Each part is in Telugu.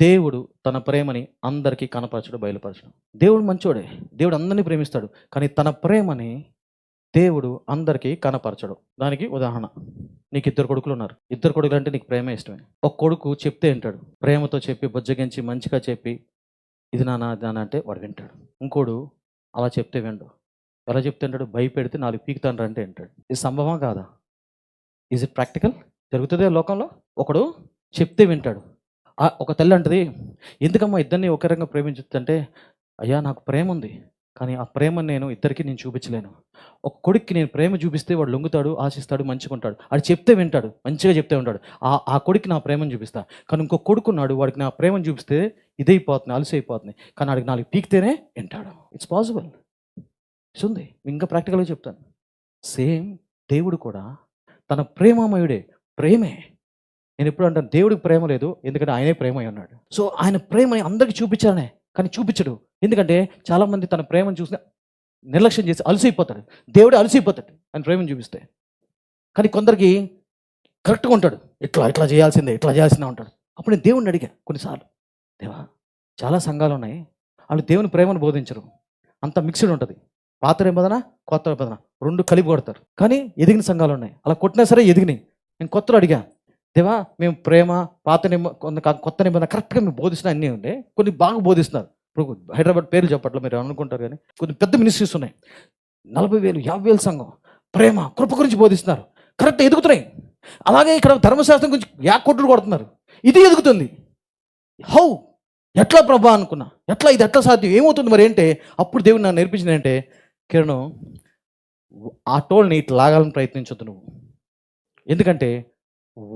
దేవుడు తన ప్రేమని అందరికీ కనపరచడు, బయలుపరచడు. దేవుడు మంచోడే. దేవుడు అందరిని ప్రేమిస్తాడు. కానీ తన ప్రేమని దేవుడు అందరికీ కనపరచడు. దానికి ఉదాహరణ, నీకు ఇద్దరు కొడుకులు ఉన్నారు. ఇద్దరు కొడుకులు అంటే నీకు ప్రేమ ఇష్టమే. ఒక కొడుకు చెప్తే వింటాడు. ప్రేమతో చెప్పి, బుజ్జగించి, మంచిగా చెప్పి, ఇది నాన్న అది నాన్న అంటే వాడు వింటాడు. ఇంకోడు అలా చెప్తే విండు. ఎలా చెప్తే వింటాడు? భయపెడితే 4 పీకుతాండ్రు అంటే వింటాడు. ఇది సంభవం కాదా? Is it practical? జరుగుతుందే లోకంలో. ఒకడు చెప్తే వింటాడు. ఒక తల్లి అంటది, ఎందుకమ్మా ఇద్దరిని ఒకే రకంగా ప్రేమించుతుంటే, అయ్యా నాకు ప్రేమ ఉంది, కానీ ఆ ప్రేమను నేను చూపించలేను. ఒక కొడుక్కి నేను ప్రేమ చూపిస్తే వాడు లొంగుతాడు, ఆశిస్తాడు, మంచిగా ఉంటాడు. అది చెప్తే వింటాడు, మంచిగా చెప్తే ఉంటాడు. ఆ కొడుక్కి నా ప్రేమను చూపిస్తా. కానీ ఇంకో కొడుకున్నాడు, వాడికి నా ప్రేమను చూపిస్తే ఇదైపోతుంది, అలసి అయిపోతుంది. కానీ వాడికి 4 పీకితేనే వింటాడు. It's possible. ఉంది. ఇంకా ప్రాక్టికల్గా చెప్తాను. సేమ్ దేవుడు కూడా తన ప్రేమామయుడే. ప్రేమే. నేను ఎప్పుడు అంటాను, దేవుడికి ప్రేమ లేదు, ఎందుకంటే ఆయనే ప్రేమ అయి ఉన్నాడు. సో ఆయన ప్రేమని అందరికీ చూపించాలనే, కానీ చూపించడు. ఎందుకంటే చాలామంది తన ప్రేమను చూసి నిర్లక్ష్యం చేసి అలసిపోతాడు. దేవుడు అలసిపోతాడు ఆయన ప్రేమను చూపిస్తే. కానీ కొందరికి కరెక్ట్గా ఉంటాడు, ఇట్లా చేయాల్సిందే ఉంటాడు. అప్పుడు నేను దేవుడిని అడిగా కొన్నిసార్లు, దేవా చాలా సంఘాలు ఉన్నాయి, వాళ్ళు దేవుని ప్రేమను బోధించరు, అంత మిక్స్డ్ ఉంటుంది. పాత నిబంధన, కొత్త నిబంధన 2 కలిపి కొడతారు. కానీ ఎదిగిన సంఘాలు ఉన్నాయి, అలా కొట్టినా సరే ఎదిగినాయి. నేను కొత్తలో అడిగా, దేవా మేము ప్రేమ కొత్త నిబంధన కరెక్ట్గా మేము బోధిస్తున్నా అన్నీ ఉండే, కొన్ని బాగా బోధిస్తున్నారు. ఇప్పుడు హైదరాబాద్ పేర్లు చెప్పట్లో మీరు అనుకుంటారు, కానీ కొన్ని పెద్ద మినిస్ట్రీస్ ఉన్నాయి, 40,000 50,000 సంఘం ప్రేమ కృప గురించి బోధిస్తున్నారు, కరెక్ట్ ఎదుగుతున్నాయి. అలాగే ఇక్కడ ధర్మశాస్త్రం గురించి కొట్టుడు కొడుతున్నారు, ఇది ఎదుగుతుంది. హౌ? ఎట్లా ప్రభా అనుకున్నా, ఇది ఎట్లా సాధ్యం, ఏమవుతుంది మరి అంటే, అప్పుడు దేవుడు నాకు నేర్పించింది అంటే, కిరణ్ ఆ టోల్ని ఇట్లా లాగాలని ప్రయత్నించొద్దు నువ్వు. ఎందుకంటే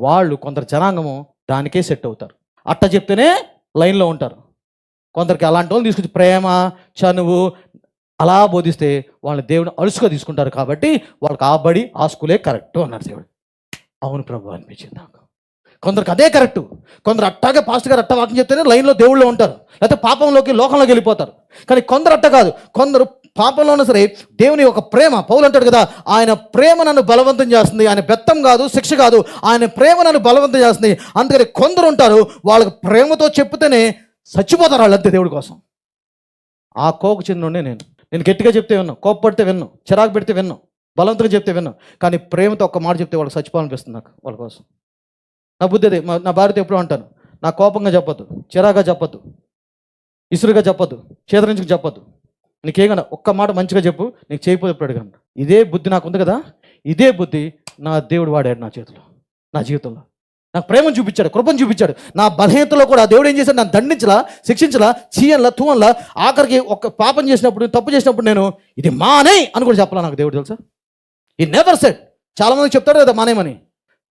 వాళ్ళు కొందరు జనాంగము దానికే సెట్ అవుతారు, అట్ట చెప్తేనే లైన్లో ఉంటారు. కొందరికి అలాంటి వాళ్ళు తీసుకొచ్చి ప్రేమ చనువు అలా బోధిస్తే వాళ్ళని దేవుని అలుసుగా తీసుకుంటారు. కాబట్టి వాళ్ళకి ఆ బడి ఆ స్కూలే కరెక్ట్ అన్నారు దేవుడు. అవును ప్రభు అనిపించింది నాకు. కొందరికి అదే కరెక్టు, కొందరు అట్టాగే పాస్ట్ గారు అట్ట వాక్యం చెప్తేనే లైన్లో దేవుళ్ళు ఉంటారు, లేకపోతే పాపంలోకి లోకంలోకి వెళ్ళిపోతారు. కానీ కొందరు అట్ట కాదు, కొందరు పాపంలో ఉన్నా సరే దేవుని ఒక ప్రేమ, పౌలు అంటాడు కదా, ఆయన ప్రేమ నన్ను బలవంతం చేస్తుంది, ఆయన బెత్తం కాదు, శిక్ష కాదు, ఆయన ప్రేమ నన్ను బలవంతం చేస్తుంది. అందుకని కొందరు ఉంటారు, వాళ్ళకి ప్రేమతో చెప్తేనే చచ్చిపోతారు వాళ్ళంతే దేవుడి కోసం. ఆ కోకు చెందినుండే నేను గట్టిగా చెప్తే విన్నాను, కోపపడితే విన్నాను, చిరాకు పెడితే విన్నాను, బలవంతంగా చెప్తే విన్నాను. కానీ ప్రేమతో ఒక్క మాట చెప్తే వాళ్ళకి చచ్చిపోవాలనిపిస్తుంది నాకు వాళ్ళ కోసం. నా బుద్ధి అదే. నా భార్యతో ఎప్పుడు అంటాను, నా కోపంగా చెప్పొద్దు, చిరాగా చెప్పొద్దు, ఇసురుగా చెప్పొద్దు, చేదరించుకు చెప్పొద్దు, నీకేమన్నా ఒక్క మాట మంచిగా చెప్పు, నీకు చేయకపోతే ఎప్పుడు అడిగాను. ఇదే బుద్ధి నాకు ఉంది కదా, ఇదే బుద్ధి నా దేవుడు వాడాడు నా చేతిలో, నా జీవితంలో. నాకు ప్రేమను చూపించాడు, కృపను చూపించాడు. నా బలహీనతలో కూడా దేవుడు ఏం చేశాడు, నన్ను దండించలా, శిక్షించలా, చీయన్లా, తూవన్లా, ఆఖరికి ఒక పాపం చేసినప్పుడు, తప్పు చేసినప్పుడు నేను ఇది మానే అని కూడా చెప్పాలా నాకు దేవుడు, తెలుసా? ఈ నెవర్ సెడ్. చాలామంది చెప్తాడు కదా మానేమని,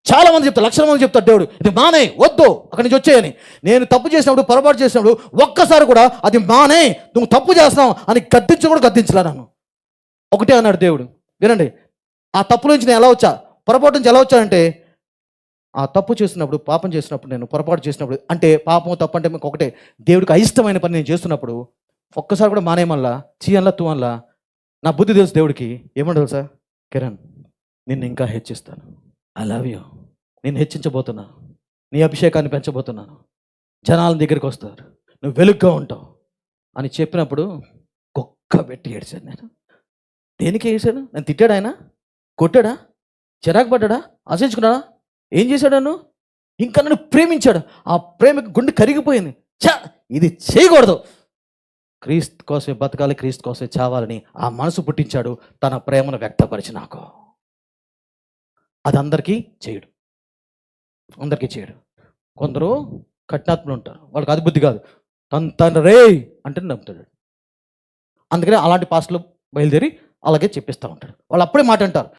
చాలామంది చెప్తారు, లక్షల మంది చెప్తారు దేవుడు ఇది మానే, వద్దు అక్కడి నుంచి వచ్చేయని. నేను తప్పు చేసినప్పుడు, పొరపాటు చేసినప్పుడు ఒక్కసారి కూడా అది మానే, నువ్వు తప్పు చేస్తున్నావు అని గద్దించలా నన్ను. ఒకటే అన్నాడు దేవుడు. వినండి, ఆ తప్పు నుంచి నేను ఎలా వచ్చా, పొరపాటు నుంచి ఎలా వచ్చానంటే, ఆ తప్పు చేసినప్పుడు, పాపం చేసినప్పుడు, నేను పొరపాటు చేసినప్పుడు, అంటే పాపం తప్పు అంటే మీకు ఒకటే, దేవుడికి అయిష్టమైన పని నేను చేస్తున్నప్పుడు ఒక్కసారి కూడా మానేమల్లా, చీయన్లా, తూవన్లా, నా బుద్ధి తెలుసు దేవుడికి. ఏమంటారు తెలుసా, కిరణ్ నిన్ను ఇంకా హెచ్చిస్తాను, ఐ లవ్ యూ, నేను హెచ్చించబోతున్నాను, నీ అభిషేకాన్ని పెంచబోతున్నాను, జనాల దగ్గరికి వస్తారు, నువ్వు వెలుగ్గా ఉంటావు అని చెప్పినప్పుడు కుక్క పెట్టి ఏడ్చాను నేను. దేనికి ఏడ్చాను? నేను తిట్టాడు ఆయన, కొట్టాడా, చిరాకు పడ్డా, ఆశించుకున్నాడా, ఏం చేశాడు? నన్ను ఇంకా నన్ను ప్రేమించాడు. ఆ ప్రేమకి గుండె కరిగిపోయింది. ఇది చేయకూడదు, క్రీస్తు కోసమే బతకాలి, క్రీస్తు కోసమే చావాలని ఆ మనసు పుట్టించాడు. తన ప్రేమను వ్యక్తపరిచి నాకు. అది అందరికీ చేయడు. కొందరు కఠినాత్ములు ఉంటారు, వాళ్ళకి అది బుద్ధి కాదు, తన రే అంటే నమ్ముతాడు. అందుకనే అలాంటి పాస్టర్లు బయలుదేరి అలాగే చెప్పిస్తూ ఉంటాడు. వాళ్ళు అప్పుడే మాట అంటారు,